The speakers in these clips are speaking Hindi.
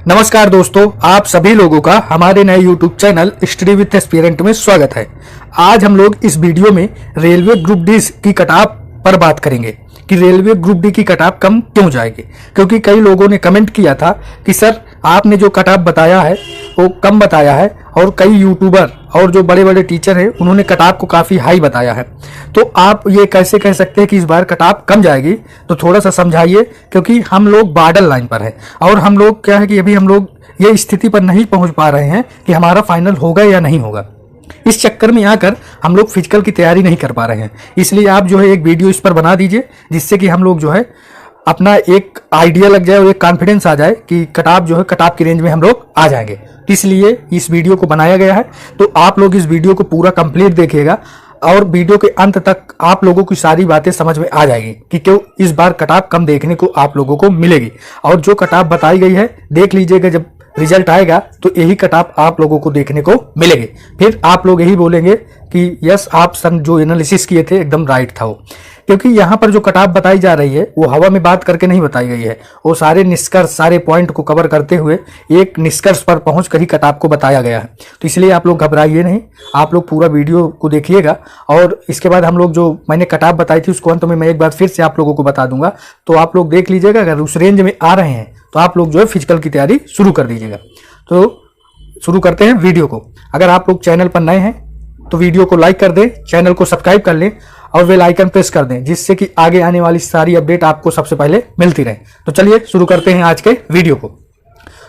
नमस्कार दोस्तों, आप सभी लोगों का हमारे नए YouTube channel study with aspirant में स्वागत है। आज हम लोग इस वीडियो में रेलवे ग्रुप डी की कटऑफ पर बात करेंगे कि रेलवे ग्रुप डी की कटऑफ कम क्यों जाएगी। क्योंकि कई लोगों ने कमेंट किया था कि सर आपने जो कटऑफ बताया है वो कम बताया है, और कई यूट्यूबर और जो बड़े बड़े टीचर हैं उन्होंने कटऑफ को काफ़ी हाई बताया है। तो आप ये कैसे कह सकते हैं कि इस बार कटऑफ कम जाएगी? तो थोड़ा सा समझाइए, क्योंकि हम लोग बॉर्डर लाइन पर हैं और हम लोग क्या है कि अभी हम लोग ये स्थिति पर नहीं पहुंच पा रहे हैं कि हमारा फाइनल होगा या नहीं होगा। इस चक्कर में आकर हम लोग फिजिकल की तैयारी नहीं कर पा रहे हैं। इसलिए आप जो है एक वीडियो इस पर बना दीजिए, जिससे कि हम लोग जो है अपना एक आइडिया लग जाए और एक कॉन्फिडेंस आ जाए कि कटऑफ जो है कटऑफ की रेंज में हम लोग आ जाएंगे। इसलिए इस वीडियो को बनाया गया है। तो आप लोग इस वीडियो को पूरा कंप्लीट देखिएगा और वीडियो के अंत तक आप लोगों की सारी बातें समझ में आ जाएगी कि क्यों इस बार कटऑफ कम देखने को आप लोगों को मिलेगी। और जो कटऑफ बताई गई है देख लीजिएगा, जब रिजल्ट आएगा तो यही कटऑफ आप लोगों को देखने को मिलेगी। फिर आप लोग यही बोलेंगे कि यस, आप सन जो एनालिसिस किए थे एकदम राइट था वो। क्योंकि यहाँ पर जो कटऑफ बताई जा रही है वो हवा में बात करके नहीं बताई गई है, वो सारे निष्कर्ष, सारे पॉइंट को कवर करते हुए एक निष्कर्ष पर पहुंच कर ही कटऑफ को बताया गया है। तो इसलिए आप लोग घबराइए नहीं, आप लोग पूरा वीडियो को देखिएगा। और इसके बाद हम लोग जो मैंने कटऑफ बताई थी उसको अंत में मैं एक बार फिर से आप लोगों को बता दूंगा, तो आप लोग देख लीजिएगा। अगर उस रेंज में आ रहे हैं तो आप लोग जो है फिजिकल की तैयारी शुरू कर दीजिएगा। तो शुरू करते हैं वीडियो को। अगर आप लोग चैनल पर नए हैं तो वीडियो को लाइक कर दें, चैनल को सब्सक्राइब कर लें और बेल आइकन प्रेस कर दें, जिससे कि आगे आने वाली सारी अपडेट आपको सबसे पहले मिलती रहे। तो चलिए शुरू करते हैं आज के वीडियो को।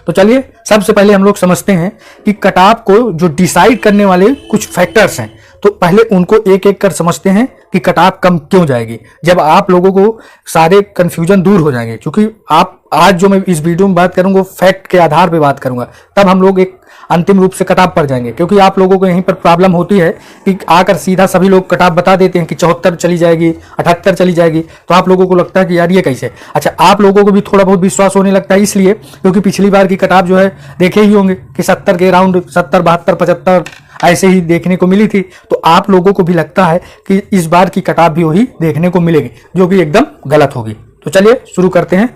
तो चलिए सबसे पहले हम लोग समझते हैं कि कटऑफ को जो डिसाइड करने वाले कुछ फैक्टर्स हैं, तो पहले उनको एक एक कर समझते हैं कि कटऑफ कम क्यों जाएगी। जब आप लोगों को सारे कंफ्यूजन दूर हो जाएंगे, क्योंकि आप आज जो मैं इस वीडियो में बात करूंगा फैक्ट के आधार पे बात करूंगा, तब हम लोग एक अंतिम रूप से कटऑफ पर जाएंगे। क्योंकि आप लोगों को यहीं पर प्रॉब्लम होती है कि आकर सीधा सभी लोग कटऑफ बता देते हैं कि 74 चली जाएगी, 78 चली जाएगी, तो आप लोगों को लगता है कि यार ये कैसे। अच्छा, आप लोगों को भी थोड़ा बहुत विश्वास होने लगता है इसलिए क्योंकि पिछली बार की कटऑफ जो है देखे ही होंगे कि 70 के अराउंड 70, 72, 75 ऐसे ही देखने को मिली थी। तो आप लोगों को भी लगता है कि इस बार की कटऑफ भी वही देखने को मिलेगी, जो कि एकदम गलत होगी। तो चलिए शुरू करते हैं।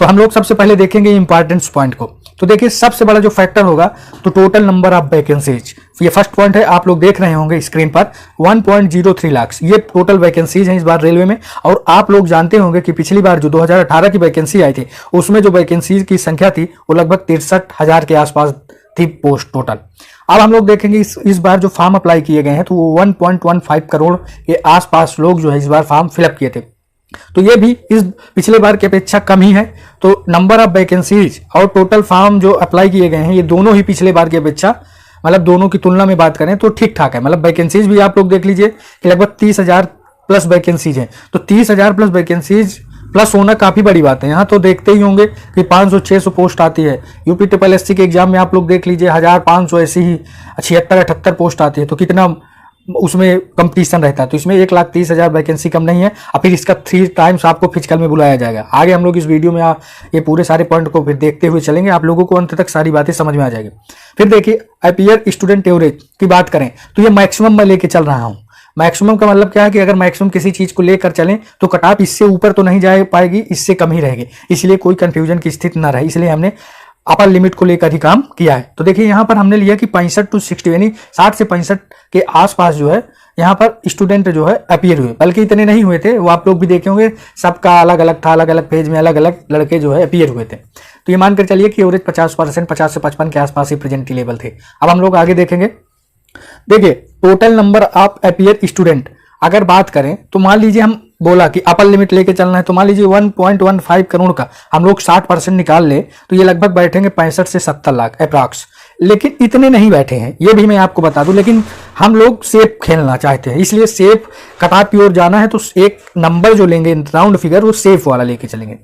तो हम लोग सबसे पहले देखेंगे इंपॉर्टेंस पॉइंट को। तो देखिए सबसे बड़ा जो फैक्टर होगा तो टोटल नंबर ऑफ वैकेंसीज, ये फर्स्ट पॉइंट है। आप लोग देख रहे होंगे स्क्रीन पर 1.03 लाख ये टोटल वैकेंसीज हैं इस बार रेलवे में। और आप लोग जानते होंगे कि पिछली बार जो 2018 की वैकेंसी आई थी उसमें जो वैकेंसीज की संख्या थी वो लगभग 63,000 के आसपास थी पोस्ट टोटल। अब हम लोग देखेंगे इस बार जो फॉर्म अप्लाई किए गए हैं तो वो 1.15 करोड़ के आसपास लोग जो है इस बार फॉर्म फिलअप किए थे। तो ये भी इस पिछले बार की अपेक्षा कम ही है। तो नंबर ऑफ वैकेंसीज और टोटल फॉर्म जो अप्लाई किए गए हैं ये दोनों ही पिछले बार की अपेक्षा, मतलब दोनों की तुलना में बात करें तो ठीक ठाक है। मतलब वैकेंसीज भी आप लोग देख लीजिए कि लगभग 30,000 प्लस वैकेंसीज हैं। तो 30,000 प्लस वैकेंसीज प्लस होना काफी बड़ी बात है। यहाँ तो देखते ही होंगे कि 500-600 पोस्ट आती है। यूपी ट्रिपल एससी के एग्जाम में आप लोग देख लीजिए 1,500 ऐसी ही 76-78 पोस्ट आती है। तो कितना उसमें कंपटीशन रहता है। तो इसमें 1,30,000 वैकेंसी कम नहीं है। और फिर इसका 3 टाइम्स आपको फिजिकल में बुलाया जाएगा। आगे हम लोग इस वीडियो में ये पूरे सारे पॉइंट को फिर देखते हुए चलेंगे, आप लोगों को अंत तक सारी बातें समझ में आ जाएगी। फिर देखिए अपीयर स्टूडेंट एवरेज की बात करें तो ये मैक्सिमम मैं लेके चल रहा हूँ। मैक्सिमम का मतलब क्या है कि अगर मैक्सिमम किसी चीज को लेकर चलें तो कटऑफ इससे ऊपर तो नहीं जा पाएगी, इससे कम ही रहेगी। इसलिए कोई कंफ्यूजन की स्थिति ना रहे, इसलिए हमने अपर लिमिट को लेकर ही काम किया है। तो देखिए यहाँ पर हमने लिया कि 65 to 60 यानी 60 से 65 के आसपास जो है यहाँ पर स्टूडेंट जो है अपीयर हुए। बल्कि इतने नहीं हुए थे, वो आप लोग भी देखे होंगे, सबका अलग अलग था, अलग अलग पेज में अलग अलग लड़के जो है अपीयर हुए थे। तो ये मानकर चलिए कि एवरेज 50%, 50 से 55 के आसपास ही प्रेजेंट लेवल थे। अब हम लोग आगे देखेंगे। देखिए total number of appear student अगर बात करें तो मान लीजिए हम बोला कि अपर लिमिट लेके चलना है, तो मान लीजिए 1.15 करोड़ का हम लोग 60% निकाल ले तो ये लगभग बैठेंगे 65 से 70 लाख अप्रॉक्स। लेकिन इतने नहीं बैठे हैं, ये भी मैं आपको बता दूं। लेकिन हम लोग सेफ खेलना चाहते हैं, इसलिए सेफ कटऑफ की ओर जाना है। तो एक नंबर जो लेंगे राउंड फिगर वो सेफ वाला लेके चलेंगे।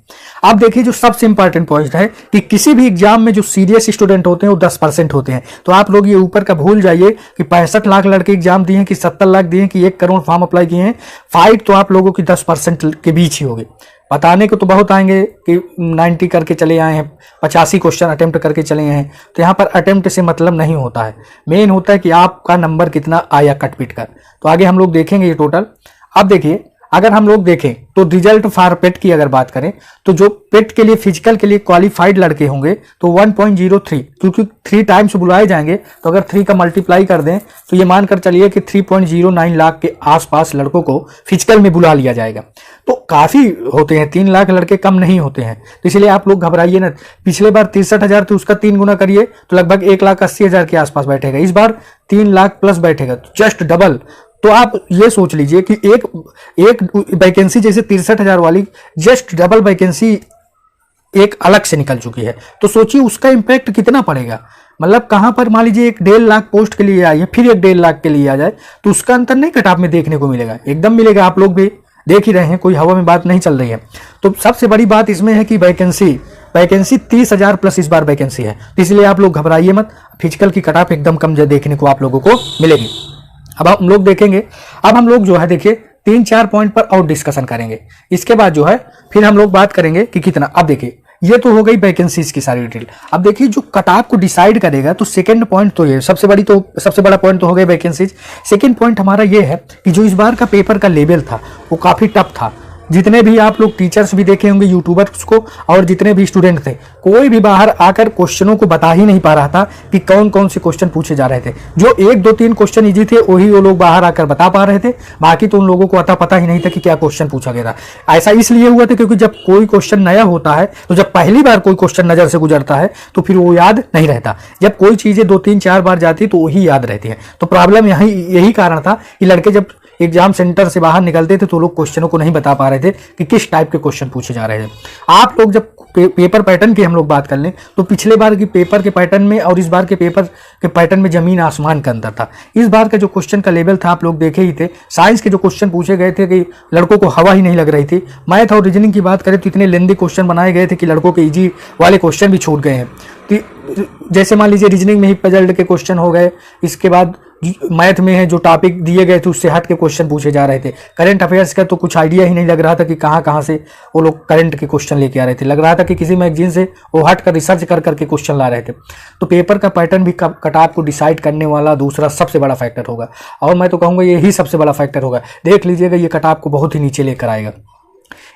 आप देखिए जो सबसे इंपॉर्टेंट पॉइंट है कि किसी भी एग्जाम में जो सीरियस स्टूडेंट होते हैं वो 10% होते हैं। तो आप लोग ये ऊपर का भूल जाइए कि 65 लाख लड़के एग्जाम दिए हैं कि 70 लाख दिए हैं कि 1 करोड़ फॉर्म अप्लाई किए हैं। फाइट तो आप लोगों की 10% के बीच ही होगी। बताने को तो बहुत आएंगे कि 90 करके चले आए हैं, 85 क्वेश्चन अटेम्प्ट करके चले हैं। तो यहाँ पर अटेम्प्ट से मतलब नहीं होता है, मेन होता है कि आपका नंबर कितना आया कट पीट कर। तो आगे हम लोग देखेंगे ये टोटल। अब देखिए अगर हम लोग देखें तो रिजल्ट फॉर पेट की अगर बात करें तो जो पेट के लिए फिजिकल के लिए क्वालिफाइड लड़के होंगे तो 1.03, क्योंकि 3 टाइम्स बुलाए जाएंगे तो अगर 3 का मल्टीप्लाई कर दें तो ये मानकर चलिए कि 3.09 लाख के आसपास लड़कों को फिजिकल में बुला लिया जाएगा। तो काफी होते हैं, 3 लाख लड़के कम नहीं होते हैं, तो इसलिए आप लोग घबराइए ना। पिछले बार 63,000 थे, उसका 3 गुना करिए तो लगभग 1,80,000 के आसपास बैठेगा। इस बार 3 लाख प्लस बैठेगा, जस्ट डबल। तो आप ये सोच लीजिए कि एक वैकेंसी जैसे 63,000 वाली जस्ट डबल वैकेंसी एक अलग से निकल चुकी है। तो सोचिए उसका इंपैक्ट कितना पड़ेगा। मतलब कहां पर मान लीजिए 1.5 लाख पोस्ट के लिए आई है, फिर 1.5 लाख के लिए आ जाए तो उसका अंतर नहीं कट ऑफ में देखने को मिलेगा, एकदम मिलेगा। आप लोग भी देख ही रहे हैं, कोई हवा में बात नहीं चल रही है। तो सबसे बड़ी बात इसमें है कि वैकेंसी 30,000 प्लस इस बार वैकेंसी है, तो इसलिए आप लोग घबराइए मत। फिजिकल की कट ऑफ एकदम कम देखने को आप लोगों को मिलेगी। अब हम लोग देखेंगे, अब हम लोग जो है देखिए 3-4 पॉइंट पर और डिस्कशन करेंगे। इसके बाद जो है फिर हम लोग बात करेंगे कि कितना। अब देखिए ये तो हो गई वैकेंसीज की सारी डिटेल। अब देखिए जो कट ऑफ को डिसाइड करेगा तो सेकंड पॉइंट तो ये सबसे बड़ा पॉइंट तो हो गया वैकेंसीज। सेकंड पॉइंट हमारा ये है कि जो इस बार का पेपर का लेवल था वो काफी टफ था। जितने भी आप लोग टीचर्स भी देखे होंगे यूट्यूबर्स को और जितने भी स्टूडेंट थे, कोई भी बाहर आकर क्वेश्चनों को बता ही नहीं पा रहा था कि कौन कौन से क्वेश्चन पूछे जा रहे थे। जो 1, 2, 3 क्वेश्चन इजी थे वही वो लोग बाहर आकर बता पा रहे थे, बाकी तो उन लोगों को अता पता ही नहीं था कि क्या क्वेश्चन पूछा गया था। ऐसा इसलिए हुआ था क्योंकि जब कोई क्वेश्चन नया होता है तो जब पहली बार कोई क्वेश्चन नजर से गुजरता है तो फिर वो याद नहीं रहता। जब कोई चीजें 2, 3, 4 बार जाती तो वही याद रहती है। तो प्रॉब्लम यही कारण था कि लड़के जब एग्जाम सेंटर से बाहर निकलते थे तो लोग क्वेश्चनों को नहीं बता पा रहे थे कि किस टाइप के क्वेश्चन पूछे जा रहे थे। आप लोग जब पेपर पैटर्न की हम लोग बात कर लें तो पिछले बार की पेपर के पैटर्न में और इस बार के पेपर के पैटर्न में जमीन आसमान का अंतर था। इस बार का जो क्वेश्चन का लेवल था आप लोग देखे ही थे। साइंस के जो क्वेश्चन पूछे गए थे कि लड़कों को हवा ही नहीं लग रही थी। मैथ और रीजनिंग की बात करें तो इतने लेंदी क्वेश्चन बनाए गए थे कि लड़कों के इजी वाले क्वेश्चन भी छूट गए हैं। तो जैसे मान लीजिए रीजनिंग में ही पजल्ड के क्वेश्चन हो गए, इसके बाद मैथ में है जो टॉपिक दिए गए थे उससे हट के क्वेश्चन पूछे जा रहे थे। करंट अफेयर्स का तो कुछ आइडिया ही नहीं लग रहा था कि कहाँ से वो लोग करंट के क्वेश्चन लेके आ रहे थे। लग रहा था कि किसी मैगजीन से वो हट कर रिसर्च कर करके क्वेश्चन ला रहे थे। तो पेपर का पैटर्न भी कट ऑफ को डिसाइड करने वाला दूसरा सबसे बड़ा फैक्टर होगा, और मैं तो कहूँगा यही सबसे बड़ा फैक्टर होगा। देख लीजिएगा ये कट ऑफ को बहुत ही नीचे लेकर आएगा।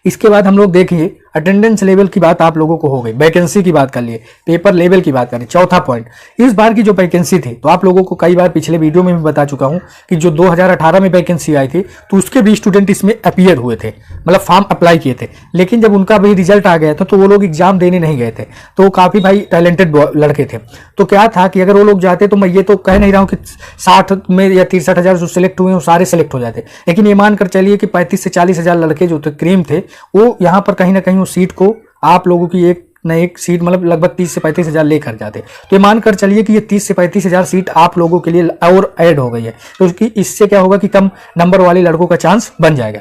इसके बाद हम लोग देखिए अटेंडेंस लेवल की बात आप लोगों को हो गई, वैकेंसी की बात कर लिए, पेपर लेवल की बात करें। चौथा पॉइंट, इस बार की जो वैकेंसी थी तो आप लोगों को कई बार पिछले वीडियो में भी बता चुका हूं कि जो 2018 में वैकेंसी आई थी तो उसके भी स्टूडेंट इसमें अपीयर हुए थे, मतलब फॉर्म अप्लाई किए थे। लेकिन जब उनका भी रिजल्ट आ गया था तो वो लोग एग्जाम देने नहीं गए थे। तो वो काफी भाई टैलेंटेड लड़के थे। तो क्या था कि अगर वो लोग जाते तो मैं ये तो कह नहीं रहा हूँ कि 60 में या 63,000 जो सिलेक्ट हुए वो सारे सिलेक्ट हो जाते, लेकिन ये मानकर चलिए कि 35 से 40,000 लड़के जो थे क्रीम थे वो यहाँ पर कहीं ना कहीं वो सीट को आप लोगों की एक न एक सीट मतलब लगभग 30 से 35,000 लेकर जाते। तो ये मानकर चलिए कि ये 30 से 35,000 सीट आप लोगों के लिए और ऐड हो गई है। तो इससे क्या होगा कि कम नंबर वाले लड़कों का चांस बन जाएगा।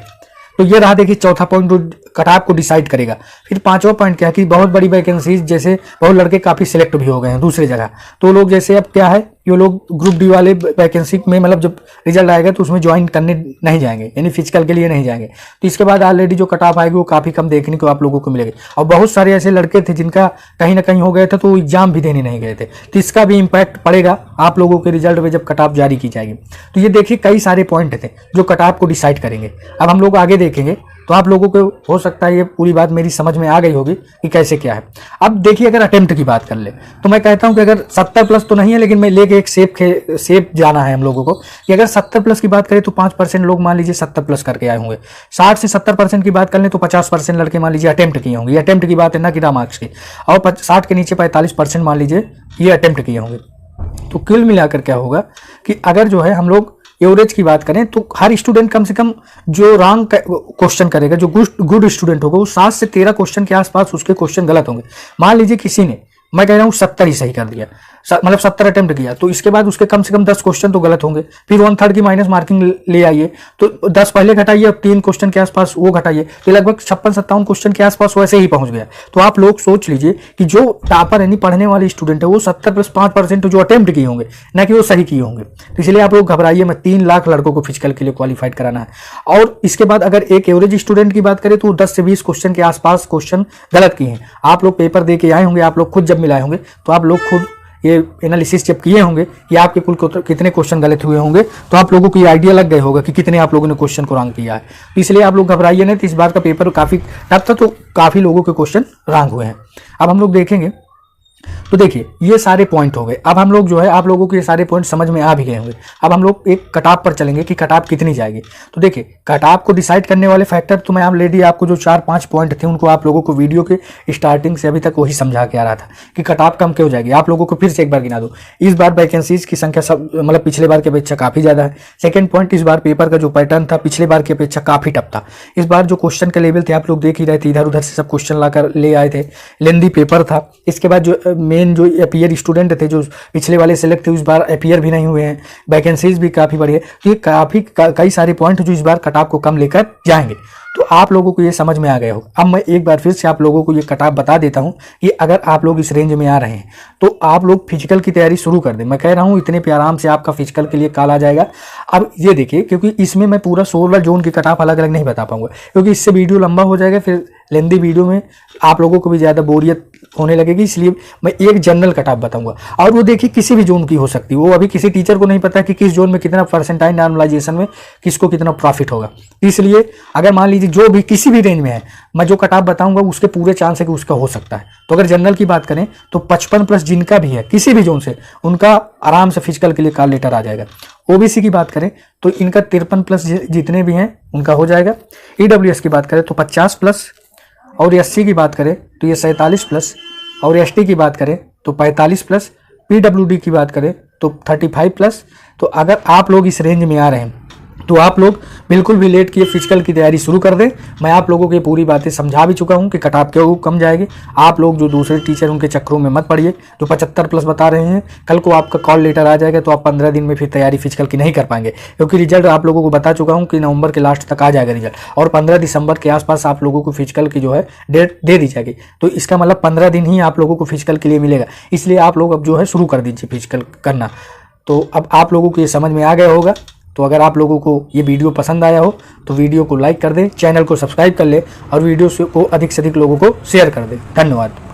तो ये रहा देखिए चौथा पॉइंट जो कट ऑफ को डिसाइड करेगा। फिर पांचवा पॉइंट क्या है कि बहुत बड़ी वैकेंसीज जैसे बहुत लड़के काफी सिलेक्ट भी हो गए हैं दूसरी जगह, तो लोग जैसे अब क्या है ये लोग ग्रुप डी वाले वैकेंसी में मतलब जब रिजल्ट आएगा तो उसमें ज्वाइन करने नहीं जाएंगे, यानी फिजिकल के लिए नहीं जाएंगे। तो इसके बाद ऑलरेडी जो कट ऑफ आएगी वो काफी कम देखने को आप लोगों को मिलेगी। और बहुत सारे ऐसे लड़के थे जिनका कहीं ना कहीं हो गया था तो वो एग्जाम भी देने नहीं गए थे, तो इसका भी इम्पैक्ट पड़ेगा आप लोगों के रिजल्ट में जब कट ऑफ जारी की जाएगी। तो ये देखिए कई सारे पॉइंट थे जो कट ऑफ को डिसाइड करेंगे। अब हम लोग आगे देखेंगे तो आप लोगों को हो सकता है ये पूरी बात मेरी समझ में आ गई होगी कि कैसे क्या है। अब देखिए अगर अटेम्प्ट की बात कर ले तो मैं कहता हूं कि अगर 70 प्लस तो नहीं है, लेकिन मैं लेके एक सेफ जाना है हम लोगों को कि अगर 70 प्लस की बात करें तो 5% लोग मान लीजिए 70 प्लस करके आए होंगे। 60 से 70% की बात कर लें तो 50% लड़के मान लीजिए अटेम्प्ट किए होंगे। ये अटेम्प्ट की बात है ना कि मार्क्स की। और 60 के नीचे 45% मान लीजिए ये अटेम्प्ट किए होंगे। तो कुल मिलाकर क्या होगा कि अगर जो है हम लोग एवरेज की बात करें तो हर स्टूडेंट कम से कम जो रॉन्ग क्वेश्चन करेगा, जो गुड स्टूडेंट होगा, वो 7 से 13 क्वेश्चन के आसपास उसके क्वेश्चन गलत होंगे। मान लीजिए किसी ने, मैं कह रहा हूँ 70 ही सही कर दिया, मतलब 70 अटेम्प्ट किया, तो इसके बाद उसके कम से कम 10 क्वेश्चन तो गलत होंगे। फिर 1/3 की माइनस मार्किंग ले आइए तो 10 पहले घटाइए और 3 क्वेश्चन के आसपास वो घटाइए, तो लगभग 56-57 क्वेश्चन के आसपास वैसे ही पहुंच गया। तो आप लोग सोच लीजिए कि जो टॉपर यानी पढ़ने वाले स्टूडेंट है वो 70 प्लस 5% जो अटेम्प्ट किए होंगे, ना कि वो सही किए होंगे। तो इसलिए आप लोग घबराइए मत, 3 लाख लड़कों को फिजिकल के लिए क्वालिफाइड कराना है। और इसके बाद अगर एक एवरेज स्टूडेंट की बात करें तो 10 से 20 क्वेश्चन के आसपास क्वेश्चन गलत किए हैं। आप लोग पेपर दे के आए होंगे, आप लोग खुद जब मिलाए होंगे तो आप लोग खुद ये एनालिसिस जब किए होंगे कि आपके कुल कितने क्वेश्चन गलत हुए होंगे, तो आप लोगों को ये आइडिया लग गया होगा कि कितने आप लोगों ने क्वेश्चन को रॉन्ग किया है। तो इसलिए आप लोग घबराइए नहीं। तो इस बार का पेपर काफ़ी टफ था, तो काफ़ी लोगों के क्वेश्चन रॉन्ग हुए हैं। अब हम लोग देखेंगे, तो देखिए ये सारे पॉइंट हो गए। अब हम लोग जो है, आप लोगों को ये सारे पॉइंट समझ में आ भी गए होंगे। अब हम लोग एक कटाप पर चलेंगे कि कटाप कितनी जाएगी। तो देखिए कटाप को डिसाइड करने वाले फैक्टर तो मैं ऑलरेडी आपको जो 4-5 पॉइंट थे उनको आप लोगों को वीडियो के स्टार्टिंग से अभी तक वही समझा के आ रहा था कि कटाप कम क्यों जाएगी। आप लोगों को फिर से एक बार गिना दूं, इस बार वैकेंसीज की संख्या सब मतलब पिछले बार की अपेक्षा काफ़ी ज़्यादा है। सेकेंड पॉइंट, इस बार पेपर का जो पैटर्न था पिछले बार की अपेक्षा काफ़ी टफ था। इस बार जो क्वेश्चन के लेवल थे आप लोग देख ही रहे थे, इधर उधर से सब क्वेश्चन लाकर ले आए थे, लेंदी पेपर था। इसके बाद जो मेन जो अपीयर स्टूडेंट थे जो पिछले वाले सेलेक्ट थे उस बार अपीयर भी नहीं हुए हैं, वैकेंसीज भी काफ़ी बढ़ी है। तो ये काफ़ी कई सारे पॉइंट जो इस बार कटाप को कम लेकर जाएंगे। तो आप लोगों को ये समझ में आ गया होगा। अब मैं एक बार फिर से आप लोगों को ये कटाप बता देता हूँ कि अगर आप लोग इस रेंज में आ रहे हैं तो आप लोग फिजिकल की तैयारी शुरू कर दें। मैं कह रहा हूँ इतने पे आराम से आपका फिजिकल के लिए कॉल आ जाएगा। अब ये देखिए, क्योंकि इसमें मैं पूरा 16 जोन की कटाप अलग अलग नहीं बता पाऊंगा, क्योंकि इससे वीडियो लंबा हो जाएगा, फिर लेंदी वीडियो में आप लोगों को भी ज़्यादा बोरियत होने लगेगी। इसलिए मैं एक जनरल कटाप बताऊंगा, और वो देखिए किसी भी जोन की हो सकती है। वो अभी किसी टीचर को नहीं पता कि किस जोन में कितना परसेंटाइल नॉर्मलाइजेशन में किसको कितना प्रॉफिट होगा। इसलिए अगर मान लीजिए जो भी किसी भी रेंज में है, मैं जो कटाप बताऊंगा उसके पूरे चांस है कि उसका हो सकता है। तो अगर जनरल की बात करें तो 55+ जिनका भी है किसी भी जोन से, उनका आराम से फिजिकल के लिए कॉल लेटर आ जाएगा। ओबीसी की बात करें तो इनका 53+ जितने भी हैं उनका हो जाएगा। ईडब्ल्यूएस की बात करें तो 50+, और एससी की बात करें तो ये 47+, और एसटी की बात करें तो 45+, पीडब्ल्यूडी की बात करें तो 35+। तो अगर आप लोग इस रेंज में आ रहे हैं तो आप लोग बिल्कुल भी लेट किए फिजिकल की तैयारी शुरू कर दें। मैं आप लोगों को ये पूरी बातें समझा भी चुका हूं कि कटाप क्यों कम जाएगी। आप लोग जो दूसरे टीचर उनके चक्करों में मत पड़िए जो 75+ बता रहे हैं। कल को आपका कॉल लेटर आ जाएगा तो आप 15 दिन में फिर तैयारी फिजिकल की नहीं कर पाएंगे, क्योंकि रिजल्ट आप लोगों को बता चुका हूँ कि नवंबर के लास्ट तक आ जाएगा रिजल्ट, और 15 दिसंबर के आसपास आप लोगों को फिजिकल की जो है डेट दे दी जाएगी। तो इसका मतलब 15 दिन ही आप लोगों को फिजिकल के लिए मिलेगा। इसलिए आप लोग अब जो है शुरू कर दीजिए फिजिकल करना। तो अब आप लोगों को ये समझ में आ गया होगा। तो अगर आप लोगों को ये वीडियो पसंद आया हो तो वीडियो को लाइक कर दें, चैनल को सब्सक्राइब कर ले, और वीडियो को अधिक से अधिक लोगों को शेयर कर दें। धन्यवाद।